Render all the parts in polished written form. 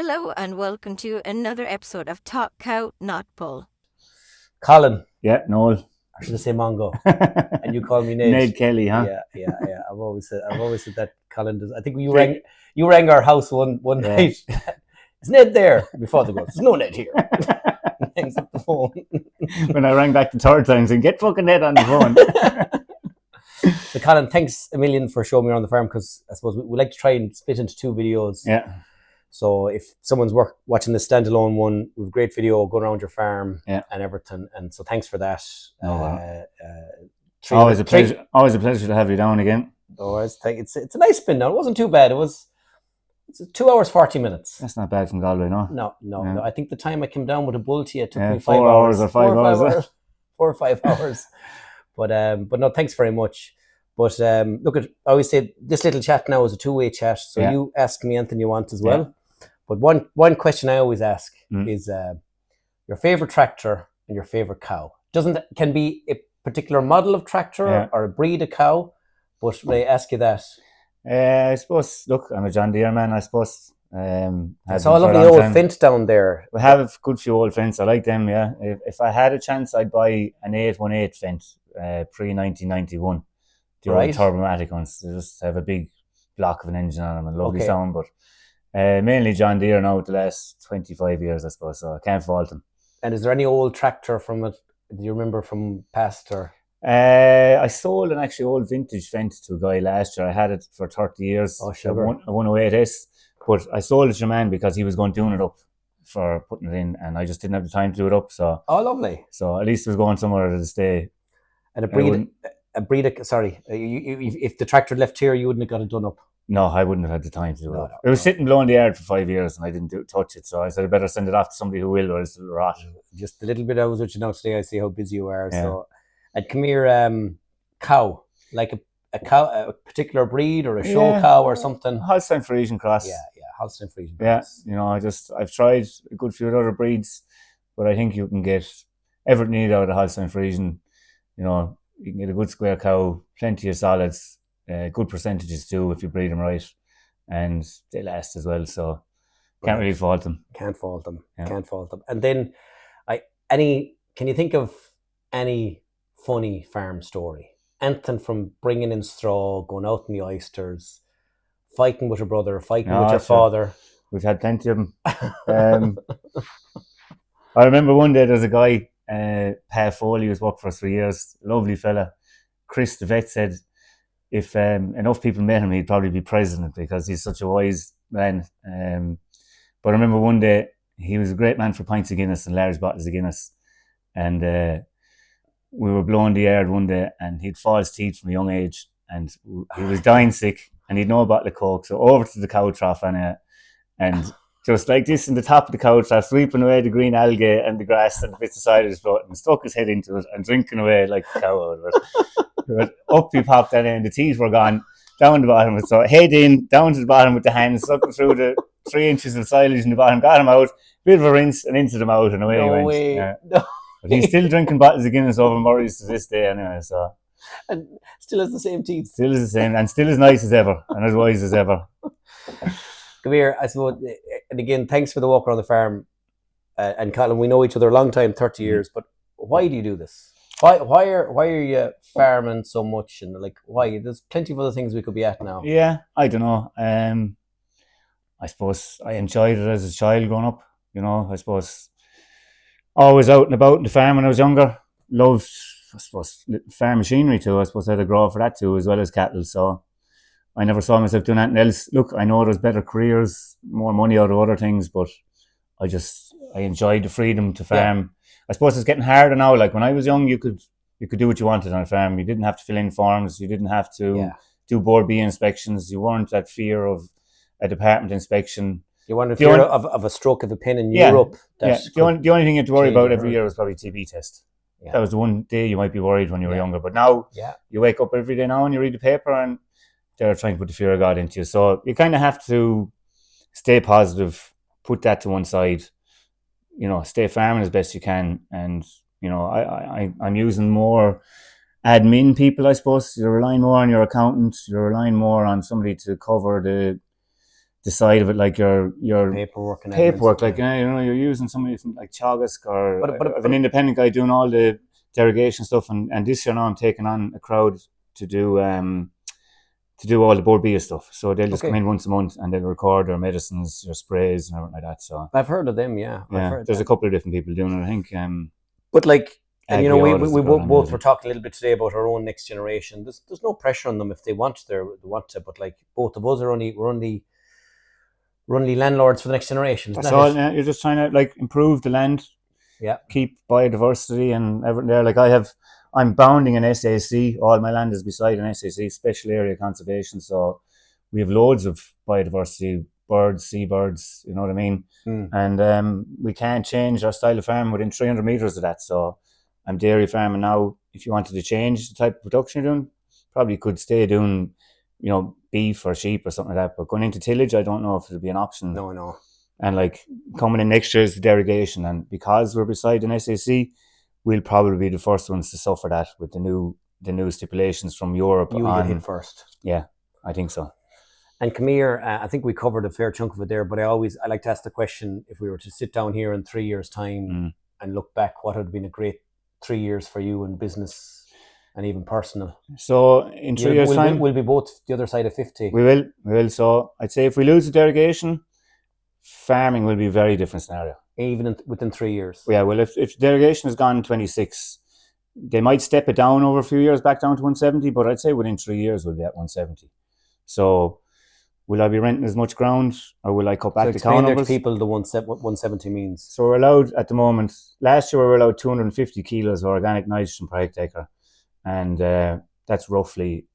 Hello and welcome to another episode of Talk Cow Not Bull. Colin. Yeah, Noel. I should say Mongo. And you call me Ned. Ned Kelly, huh? Yeah. I've always said that Colin does. I think you rang our house one night. Is Ned there? Before the goes, there's no Ned here. Hangs up the phone. When I rang back the third time saying, get fucking Ned on the phone. So Colin, thanks a million for showing me around the farm, because I suppose we like to try and split into two videos. Yeah. So if someone's watching the standalone one, we've a great video going around your farm and everything. And so thanks for that. Always a pleasure. Always a pleasure to have you down again. Always. It's a nice spin now. It wasn't too bad. It's 2 hours 40 minutes. That's not bad from Galway, no. No. I think the time I came down with a bull to you, it took me 4 hours or 5 hours. 4 or 5 hours. But no, thanks very much. But look, I always say this little chat now is a two-way chat. So you ask me anything you want as well. But one question I always ask is your favorite tractor and your favorite cow. Can be a particular model of tractor or a breed of cow. But may I ask you that? I suppose, look, I'm a John Deere man, I suppose. I saw a lovely old Fint down there. We have a good few old Fints. I like them, yeah. If I had a chance, I'd buy an 818 Fint, pre-1991. The old Turbomatic ones. They just have a big block of an engine on them and lovely sound, but mainly John Deere now the last 25 years, I suppose, so I can't fault them. And is there any old tractor from it, do you remember from past? Or I sold an actually old vintage Fent to a guy last year. I had it for 30 years. Oh, sugar. A 108S, but I sold it to a man because he was going to tune it up for putting it in, and I just didn't have the time to do it up. So lovely. So at least it was going somewhere to stay. And if the tractor left here, you wouldn't have got it done up. No, I wouldn't have had the time to do it. It was sitting below in the yard for 5 years and I didn't touch it. So I said I better send it off to somebody who will, or it's rot. Just a little bit I was with you now today. I see how busy you are. Yeah. So and come here, cow, like a cow, a particular breed or a show cow or something. Holstein Friesian cross. Yeah, Holstein Friesian cross. Yeah, I've tried a good few other breeds, but I think you can get everything you need out of Holstein Friesian. You can get a good square cow, plenty of solids. Good percentages too if you breed them right, and they last as well. So can't really fault them. Can't fault them. And then, can you think of any funny farm story? Anything from bringing in straw, going out in the oysters, fighting with your brother, fighting with your father. We've had plenty of them. I remember one day there's a guy, Pa Foley, who's worked for us for years, lovely fella. Chris the vet said, if enough people met him, he'd probably be president because he's such a wise man. But I remember one day, he was a great man for pints of Guinness and large bottles of Guinness. And we were blowing the yard one day and he'd false teeth from a young age and he was dying sick and he'd no bottle of Coke. So over to the cow trough and just like this in the top of the cow trough, sweeping away the green algae and the grass and bits of side of his throat and stuck his head into it and drinking away like a cow out of it. But up he popped that in, the teeth were gone, down the bottom. So head in, down to the bottom with the hands, sucking through the 3 inches of silage in the bottom, got him out, bit of a rinse and into the mouth and away he went. Way. Yeah. No. But he's still drinking bottles of Guinness over Murray's to this day anyway. So. And still has the same teeth. Still is the same and still as nice as ever and as wise as ever. Come here, I suppose, and again, thanks for the walk around the farm. And Colin, we know each other a long time, 30 years, but why do you do this? Why are you farming so much? And why? There's plenty of other things we could be at now. Yeah, I don't know. I suppose I enjoyed it as a child growing up. I suppose always out and about in the farm when I was younger. Loved, I suppose, farm machinery too. I suppose I had a grow for that too, as well as cattle. So I never saw myself doing anything else. Look, I know there's better careers, more money out of other things, but I enjoyed the freedom to farm. Yeah. I suppose it's getting harder now. Like when I was young, you could do what you wanted on a farm. You didn't have to fill in forms. You didn't have to do Board B inspections. You weren't at fear of a department inspection. You weren't in fear of a stroke of a pen in Europe. The only thing you had to worry about every year was probably TB test. Yeah. That was the one day you might be worried when you were younger. But now you wake up every day now and you read the paper and they're trying to put the fear of God into you. So you kind of have to stay positive, put that to one side, stay farming as best you can. And, I'm using more admin people, I suppose. You're relying more on your accountant. You're relying more on somebody to cover the side of it, like your paperwork and paperwork, evidence, like you're using somebody from like Teagasc or But an independent guy doing all the derogation stuff, and this year now I'm taking on a crowd to do all the board beer stuff. So they'll just come in once a month and they'll record their medicines, their sprays, and everything like that. So I've heard of them. Yeah, I've heard there's a couple of different people doing it, I think. But like, and we both were it. talking a little bit today about our own next generation. There's no pressure on them if they want to. But like, both of us we're only landlords for the next generation. That's all. Yeah, you're just trying to like improve the land. Yeah. Keep biodiversity and everything there. Like I'm bounding an SAC. All my land is beside an SAC, special area conservation. So we have loads of biodiversity, birds, seabirds, you know what I mean? And we can't change our style of farm within 300 meters of that. So I'm dairy farming now. If you wanted to change the type of production you're doing, probably could stay doing, beef or sheep or something like that. But going into tillage, I don't know if it'll be an option. No. And like coming in next year is the derogation, and because we're beside an SAC, we'll probably be the first ones to suffer that with the new stipulations from Europe. You'll get hit first. Yeah, I think so. And come here, I think we covered a fair chunk of it there, but I like to ask the question, if we were to sit down here in 3 years' time and look back, what would have been a great 3 years for you in business and even personal? So in 3 years' time, we'll be both the other side of 50. We will. So I'd say if we lose the derogation, farming will be a very different scenario. Even within 3 years. Yeah, well, if derogation has gone 26, they might step it down over a few years back down to 170, but I'd say within 3 years we'll be at 170. So will I be renting as much ground, or will I cut back the cow numbers? Explain to people what 170 means. So we're allowed at the moment, last year we were allowed 250 kilos of organic nitrogen per hectare, and that's roughly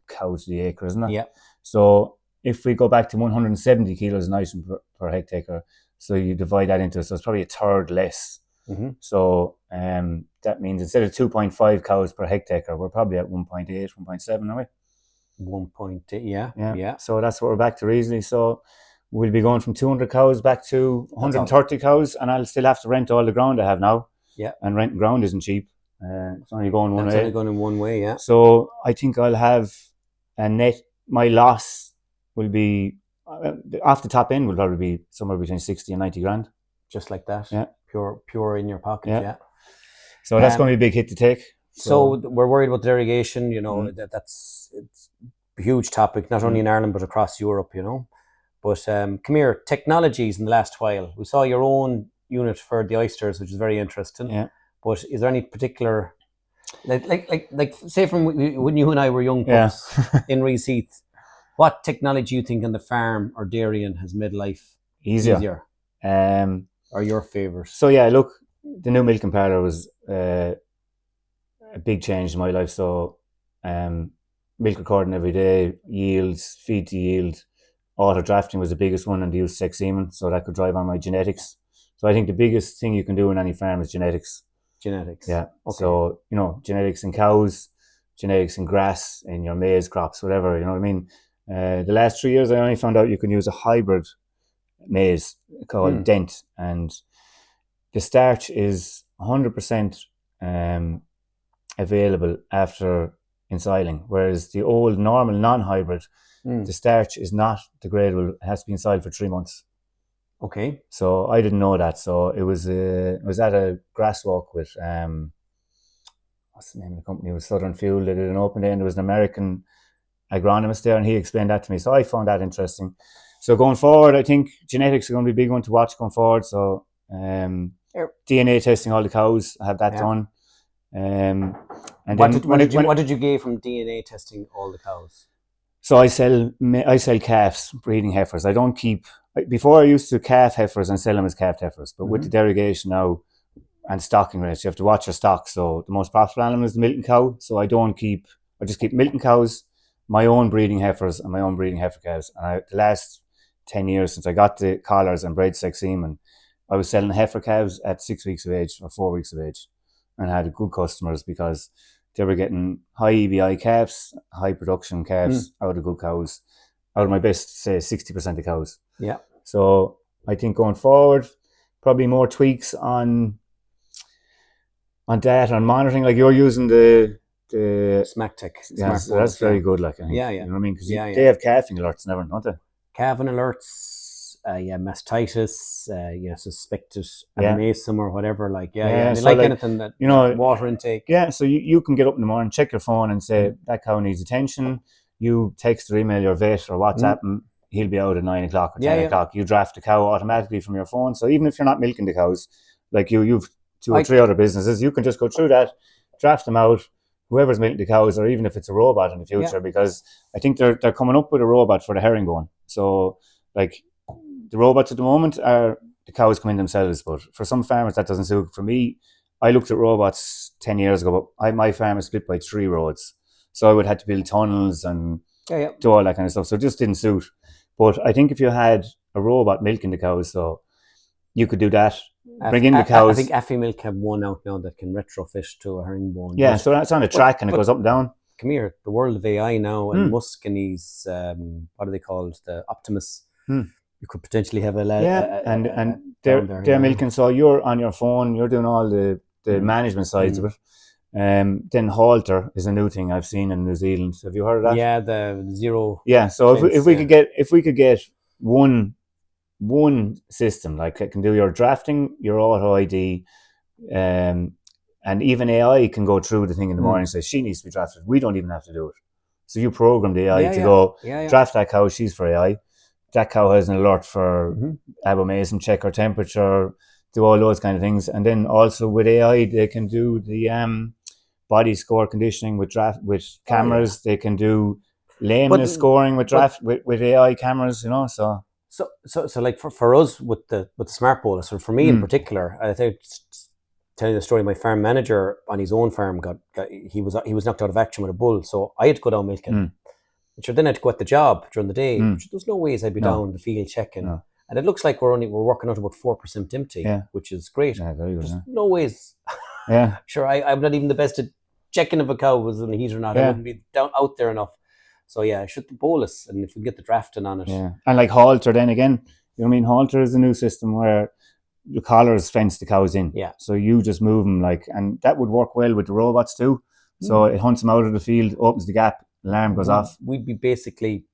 cow to the acre, isn't it? Yeah. So if we go back to 170 kilos of nitrogen per hectare, so you divide that into, so it's probably a third less. Mm-hmm. So that means instead of 2.5 cows per hectare, we're probably at 1.8, 1.7, are we? 1.8, yeah. So that's what we're back to easily. So we'll be going from 200 cows back to 130 cows, and I'll still have to rent all the ground I have now. Yeah. And renting ground isn't cheap. It's only going one way. It's only going in one way, yeah. So I think I'll have a net, my loss will be, off the top end will probably be somewhere between 60 and 90 grand. Just like that? Yeah. Pure in your pocket, yeah. So that's going to be a big hit to take. So we're worried about derogation, it's a huge topic, not only in Ireland, but across Europe, But come here, technologies in the last while. We saw your own unit for the oysters, which is very interesting. Yeah. But is there any particular, like say from when you and I were young pups in Reseath, what technology you think on the farm or dairying has made life easier? Or your favourite? So yeah, look, the new milking parlour was a big change in my life. So milk recording every day, yields, feed to yield, auto drafting was the biggest one, and the use of sex semen, so that could drive on my genetics. So I think the biggest thing you can do in any farm is genetics. Genetics. Yeah. Okay. So, genetics in cows, genetics in grass, in your maize crops, whatever, you know what I mean? The last 3 years I only found out you can use a hybrid maize called Dent, and the starch is 100% available after ensiling, whereas the old normal non-hybrid, the starch is not degradable. It has to be ensiled for 3 months. Okay. So I didn't know that. So it was at a grass walk with what's the name of the company? It was Southern Fuel. They did an open day, and there was an American agronomist there, and he explained that to me. So I found that interesting. So going forward, I think genetics are going to be a big one to watch going forward. So DNA testing all the cows, I have that done. And what did you get from DNA testing all the cows? So I sell calves, breeding heifers. I don't keep. Before I used to calf heifers and sell them as calf heifers, but with the derogation now and stocking rates, you have to watch your stock. So the most profitable animal is the milking cow. So I just keep milking cows, my own breeding heifers and my own breeding heifer calves. And the last 10 years since I got the collars and bred sex semen, I was selling heifer calves at 6 weeks of age or 4 weeks of age, and had good customers because they were getting high EBI calves, high production calves out of good cows, out of my best, say, 60% of cows. Yeah. So I think going forward, probably more tweaks on data and monitoring. Like you're using the Smack Tech. Yeah, so that's very good. Like, I think, yeah. You know what I mean? Because they have calving alerts and everything, don't they? calving alerts, mastitis, suspected aneurysm or whatever. Like, and they so like like, anything that you know, water intake. Yeah, so you can get up in the morning, check your phone, and say that cow needs attention. You text or email your vet or WhatsApp him. He'll be out at 9 o'clock or 10 o'clock. You draft the cow automatically from your phone. So even if you're not milking the cows, like you've 2 or 3 other businesses, you can just go through that, draft them out. Whoever's milking the cows, or even if it's a robot in the future, because I think they're coming up with a robot for the herringbone. So like the robots at the moment are the cows come in themselves, but for some farmers that doesn't suit. For me, I looked at robots 10 years ago, but my farm is split by 3 roads. So I would have to build tunnels and do all that kind of stuff. So it just didn't suit. But I think if you had a robot milking the cows, so you could do that. Bring in the cows. I think Affimilk have one out now that can retrofit to a herringbone. Yeah, so that's on a track and it goes up and down. Come here, the world of AI now, and Musk and his, what are they called? The Optimus. You could potentially have and they're milking. So you're on your phone, you're doing all the management sides of it. Then halter is a new thing I've seen in New Zealand. Have you heard of that? Yeah, the zero. Yeah, so if we could get one system, like it can do your drafting, your auto ID, and even AI can go through the thing in the morning and say she needs to be drafted. We don't even have to do it. So you program the AI to go draft that cow. She's for AI. That cow has an alert for abomasum, check her temperature, do all those kind of things. And then also with AI, they can do the body score conditioning with cameras. They can do lameness scoring with AI cameras. So like for us with the smart bolus, or for me in particular, I think telling the story, my farm manager on his own farm he was knocked out of action with a bull, so I had to go down milking. Which then I had to go at the job during the day. There's no ways I'd be down the field checking. And it looks like we're working out about 4% empty, which is great. Yeah, very good. There's no ways. Sure, I'm not even the best at checking if a cow was in the heat or not. I wouldn't be out there enough. So I should the bolus, and if we get the drafting on it. Yeah, and like halter, then again, halter is a new system where the collars fence the cows in. Yeah. So you just move them and that would work well with the robots too. So it hunts them out of the field, opens the gap, alarm goes off. We'd be basically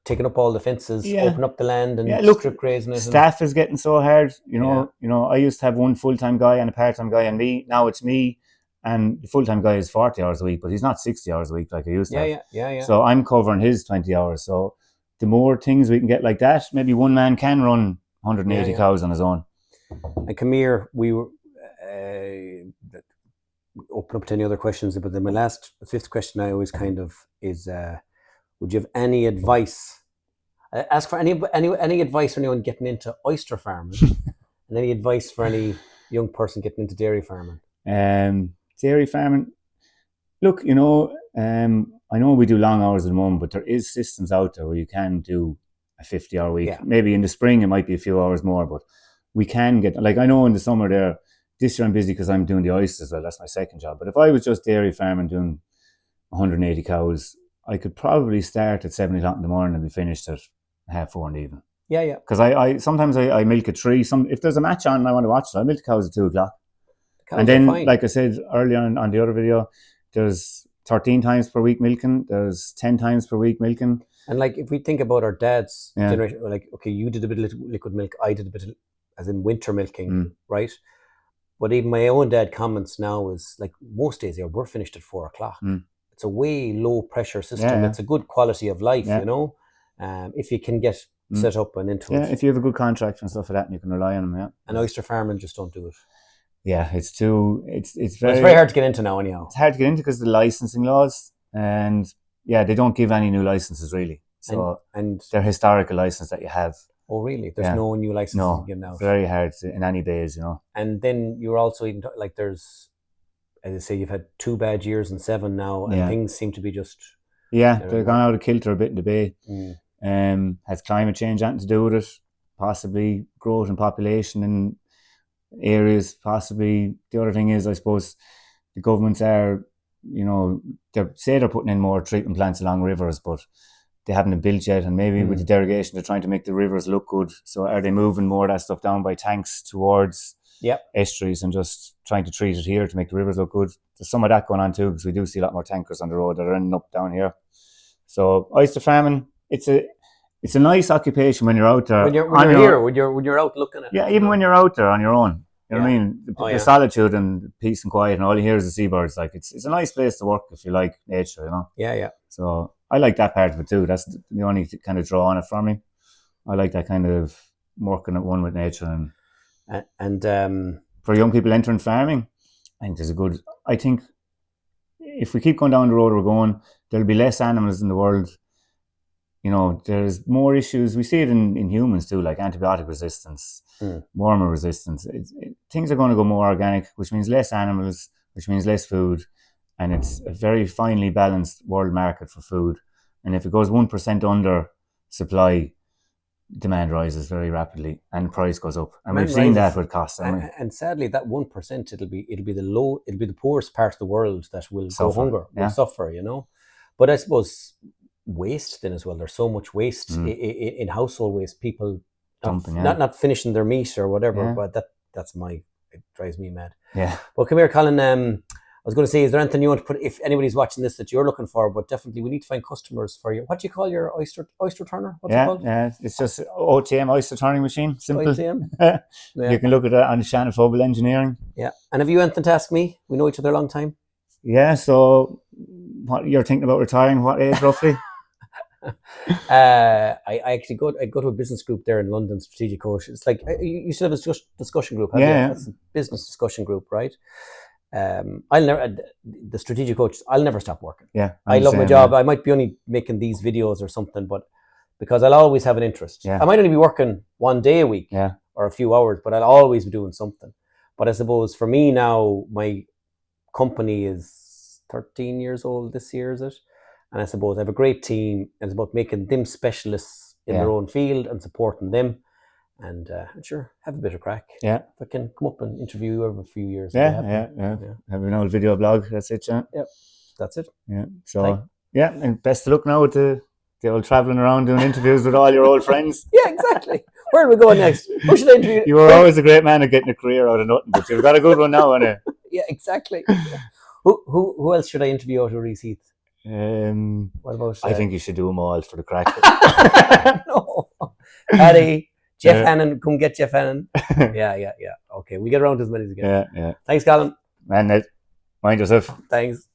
taking up all the fences, open up the land, and strip grazing it. Staff is getting so hard. I used to have one full-time guy and a part-time guy and me. Now it's me, and the full-time guy is 40 hours a week, but he's not 60 hours a week like I used to have. Yeah. So I'm covering his 20 hours. So the more things we can get like that, maybe one man can run 180 cows on his own. And come here, we were open up to any other questions, but then my fifth question I always kind of is, would you have any advice? Ask for any advice for anyone getting into oyster farming, and any advice for any young person getting into dairy farming. Dairy farming. Look, I know we do long hours at the moment, but there is systems out there where you can do a 50-hour week. Maybe in the spring it might be a few hours more, but we can get, I know in the summer there, this year I'm busy because I'm doing the oysters as well. That's my second job. But if I was just dairy farming doing 180 cows, I could probably start at 7 o'clock in the morning and be finished at 4:30 in the evening. Yeah. Because I sometimes I milk at 3. If there's a match on and I want to watch it, I milk the cows at 2 o'clock. And then, like I said earlier on the other video, there's 13 times per week milking. There's 10 times per week milking. And if we think about our dad's generation, okay, you did a bit of liquid milk, I did a bit of, as in winter milking, right? But even my own dad comments now is most days we're finished at 4 o'clock. It's a way low pressure system. It's a good quality of life, if you can get set up and into it. Yeah, if you have a good contract and stuff like that, and you can rely on them. And oyster farming just don't do it. Yeah, it's very hard to get into now anyhow. It's hard to get into because of the licensing laws, and they don't give any new licenses really. So and they're historical license that you have. Oh really? There's no new licenses given out. Very hard in any base, And then you're also even there's, as I say, you've had 2 bad years and 7 now, and things seem to be just they're gone out of kilter a bit in the bay. Has climate change anything to do with it? Possibly growth in population in areas. Possibly the other thing is, I suppose, the governments are, they say they're putting in more treatment plants along rivers, but they haven't been built yet. And maybe with the derogation, they're trying to make the rivers look good. So are they moving more of that stuff down by tanks towards estuaries and just trying to treat it here to make the rivers look good? There's some of that going on too, because we do see a lot more tankers on the road that are ending up down here. So oyster farming, it's it's a nice occupation when you're out there. When you're out looking at. Yeah, even when you're out there on your own. You know what I mean? The solitude and the peace and quiet, and all you hear is the seabirds. Like it's a nice place to work if you like nature, you know. Yeah, yeah. So I like that part of it too. That's the only kind of draw on it for me. I like that kind of working at one with nature, and for young people entering farming, I think there's a good. I think if we keep going down the road we're going, there'll be less animals in the world. You know, there's more issues. We see it in humans too, like antibiotic resistance, wormer resistance. Things are going to go more organic, which means less animals, which means less food. And it's a very finely balanced world market for food. And if it goes 1% under supply, demand rises very rapidly and price goes up. And we've seen that with costs. And sadly, that 1%, it'll be the poorest part of the world that will go hunger, will suffer, you know. But I suppose waste then as well. There's so much waste in household waste. People not finishing their meat or whatever. But it drives me mad. Yeah. Well, come here, Colin. I was going to say, is there anything you want to put, if anybody's watching this, that you're looking for? But definitely, we need to find customers for you. What do you call your oyster turner? What's it called? Yeah, it's just OTM, oyster turning machine. Simple. OTM. You can look at it on Shannon Phobal Engineering. Yeah. And have you anything to ask me? We know each other a long time. Yeah. So, what you're thinking about retiring? What age roughly? I actually go to a business group there in London, Strategic Coach. It's like you should have a discussion group. It's a business discussion group, right? The Strategic Coach, I'll never stop working. Yeah, I love my job. I might be only making these videos or something, but because I'll always have an interest. Yeah. I might only be working one day a week or a few hours, but I'll always be doing something. But I suppose for me now, my company is 13 years old this year, is it? And I suppose I have a great team, and it's about making them specialists in their own field and supporting them. And sure, have a bit of crack. Yeah. If I can come up and interview you over a few years. Yeah. Have an old video blog. That's it, John. Yep. That's it. Yeah. So, and best of luck now with the old travelling around doing interviews with all your old friends. Yeah, exactly. Where do we go next? Who should I interview? You were always a great man at getting a career out of nothing, but you've got a good one now, haven't you? Yeah, exactly. Who else should I interview out of Reese Heath? What about? I think you should do them all for the crack. No, Paddy, Jeff Hannon, come get Jeff Hannon. Yeah. Okay, we'll get around to as many as we can. Yeah. Thanks, Colin. Man, mind yourself. Thanks.